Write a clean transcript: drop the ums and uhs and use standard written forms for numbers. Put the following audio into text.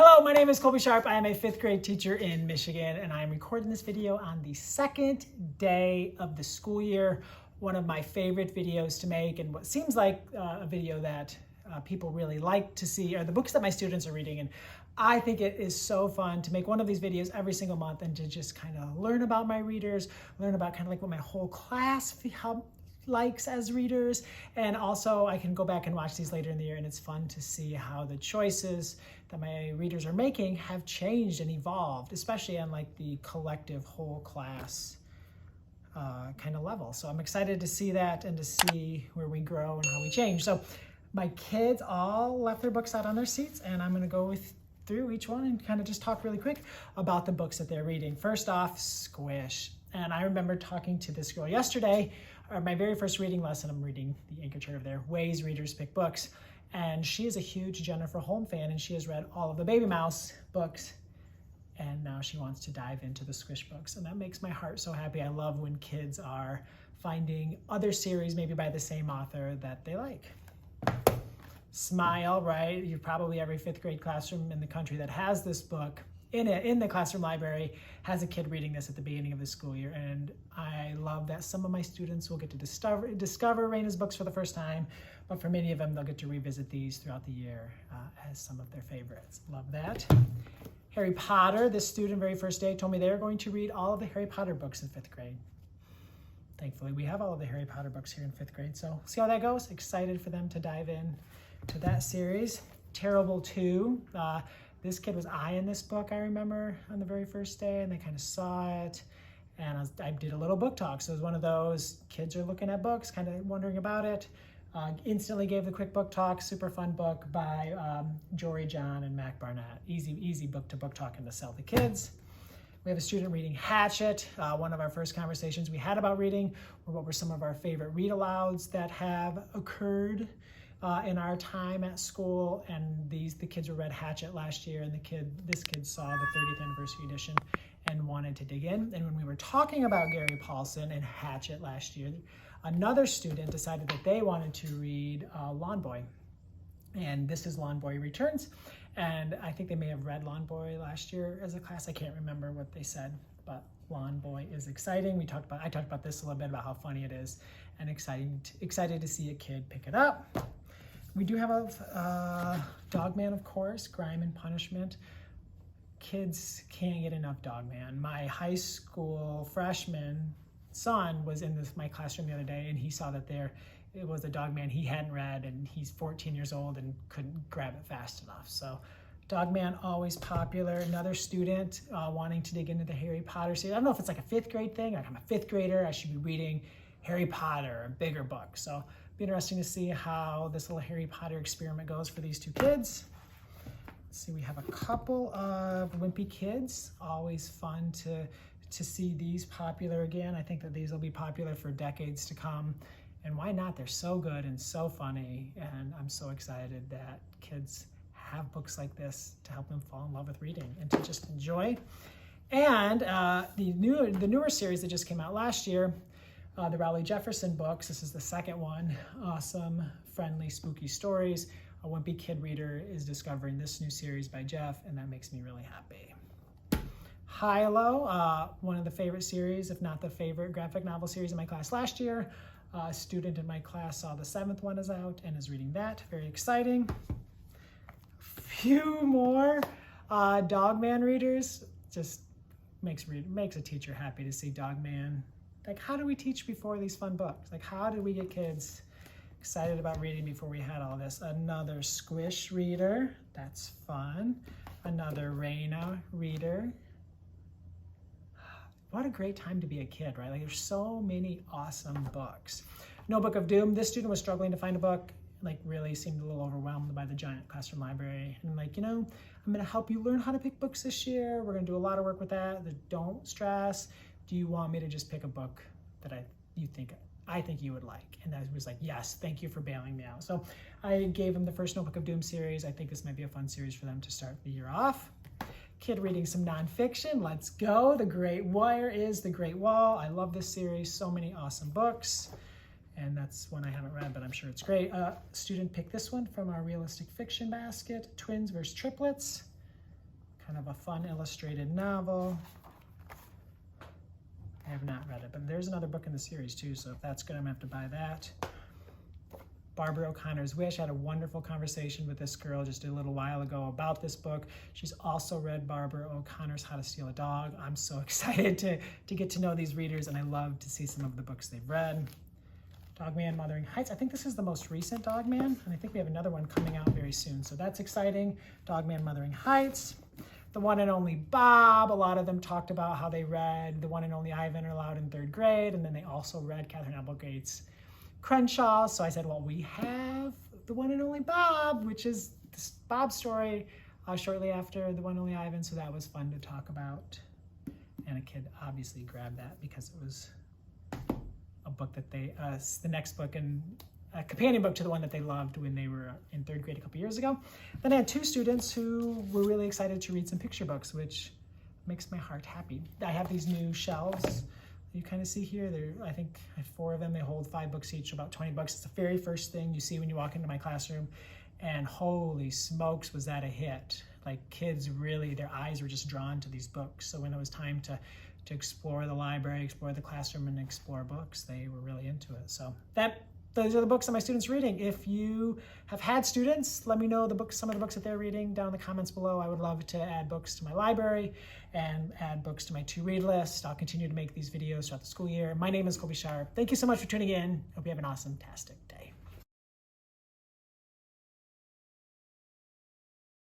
Hello, my name is Colby Sharp. I am a fifth grade teacher in Michigan, and I am recording this video on the second day of the school year. One of my favorite videos to make, and what seems like a video that people really like to see, are the books that my students are reading. And I think it is so fun to make one of these videos every single month and to just kind of learn about my readers, learn about kind of like what my whole class likes as readers. And also I can go back and watch these later in the year, and it's fun to see how the choices that my readers are making have changed and evolved, especially on like the collective whole class kind of level. So I'm excited to see that and to see where we grow and how we change. So my kids all left their books out on their seats, and I'm going to go through each one and kind of just talk really quick about the books that they're reading. First off, Squish. And I remember talking to this girl yesterday, my very first reading lesson. I'm reading the anchor chart of their Ways Readers Pick Books. And she is a huge Jennifer Holm fan, and she has read all of the Baby Mouse books. And now she wants to dive into the Squish books. And that makes my heart so happy. I love when kids are finding other series, maybe by the same author, that they like. Smile, right? You're probably every fifth grade classroom in the country that has this book in the classroom library has a kid reading this at the beginning of the school year. And I love that some of my students will get to discover Raina's books for the first time, but for many of them, they'll get to revisit these throughout the year as some of their favorites. Love that. Harry Potter, this student very first day told me they're going to read all of the Harry Potter books in fifth grade. Thankfully, we have all of the Harry Potter books here in fifth grade, so see how that goes. Excited for them to dive in to that series. Terrible 2. This kid was eyeing this book, I remember, on the very first day, and they kind of saw it. And I did a little book talk. So it was one of those kids are looking at books, kind of wondering about it. Instantly gave the quick book talk. Super fun book by Jory John and Mac Barnett. Easy book to book talk and to sell the kids. We have a student reading Hatchet. One of our first conversations we had about reading were what were some of our favorite read-alouds that have occurred in our time at school. And the kids were read Hatchet last year, and this kid saw the 30th anniversary edition and wanted to dig in. And when we were talking about Gary Paulson and Hatchet last year, another student decided that they wanted to read Lawn Boy. And this is Lawn Boy Returns. And I think they may have read Lawn Boy last year as a class. I can't remember what they said, but Lawn Boy is exciting. I talked about this a little bit, about how funny it is, and excited to see a kid pick it up. We do have a Dogman, of course, Crime and Punishment. Kids can't get enough Dogman. My high school freshman son was in my classroom the other day, and he saw that it was a Dogman he hadn't read, and he's 14 years old and couldn't grab it fast enough. So Dogman, always popular. Another student wanting to dig into the Harry Potter series. I don't know if it's like a fifth grade thing, like I'm a fifth grader, I should be reading Harry Potter, a bigger book. So it'll be interesting to see how this little Harry Potter experiment goes for these two kids. Let's see, we have a couple of Wimpy Kids. Always fun to see these popular again. I think that these will be popular for decades to come. And why not? They're so good and so funny. And I'm so excited that kids have books like this to help them fall in love with reading and to just enjoy. And the newer series that just came out last year, the Raleigh Jefferson books. This is the second one. Awesome, friendly, spooky stories. A Wimpy Kid reader is discovering this new series by Jeff, and that makes me really happy. Hilo, one of the favorite series, if not the favorite graphic novel series in my class last year. A student in my class saw the 7th one is out and is reading that. Very exciting. A few more Dogman readers. Just makes a teacher happy to see Dogman. Like, how do we teach before these fun books? Like, how did we get kids excited about reading before we had all this? Another Squish reader. That's fun. Another Raina reader. What a great time to be a kid, right? Like, there's so many awesome books. No Book of Doom. This student was struggling to find a book, like really seemed a little overwhelmed by the giant classroom library. And I'm like, I'm gonna help you learn how to pick books this year. We're gonna do a lot of work with that. Don't stress. Do you want me to just pick a book that I think you would like? And I was like, yes, thank you for bailing me out. So I gave him the first No Book of Doom series. I think this might be a fun series for them to start the year off. Kid reading some nonfiction. Let's go. The Great Wire is The Great Wall. I love this series. So many awesome books. And that's one I haven't read, but I'm sure it's great. Student picked this one from our realistic fiction basket, Twins versus Triplets. kind of a fun illustrated novel. I have not read it, but there's another book in the series too, so if that's good, I'm gonna have to buy that. Barbara O'Connor's Wish. I had a wonderful conversation with this girl just a little while ago about this book. She's also read Barbara O'Connor's How to Steal a Dog. I'm so excited to get to know these readers, and I love to see some of the books they've read. Dogman Mothering Heights. I think this is the most recent Dogman, and I think we have another one coming out very soon, so that's exciting. Dogman Mothering Heights. The One and Only Bob. A lot of them talked about how they read The One and Only Ivan aloud in 3rd grade, and then they also read Katherine Applegate's Crenshaw. So I said, well, we have The One and Only Bob, which is this Bob story shortly after The One and Only Ivan, so that was fun to talk about. And a kid obviously grabbed that because it was a book that they, the next book and a companion book to the one that they loved when they were in 3rd grade a couple years ago. Then I had 2 students who were really excited to read some picture books, which makes my heart happy. I have these new shelves you kind of see here. I think I have 4 of them. They hold 5 books each, about 20 bucks. It's the very first thing you see when you walk into my classroom, and holy smokes, was that a hit. Like, kids really, their eyes were just drawn to these books. So when it was time to explore the library, explore the classroom, and explore books, they were really into it. So those are the books that my students are reading. If you have had students, let me know some of the books that they're reading down in the comments below. I would love to add books to my library and add books to my to-read list. I'll continue to make these videos throughout the school year. My name is Colby Sharp. Thank you so much for tuning in. Hope you have an awesome-tastic day.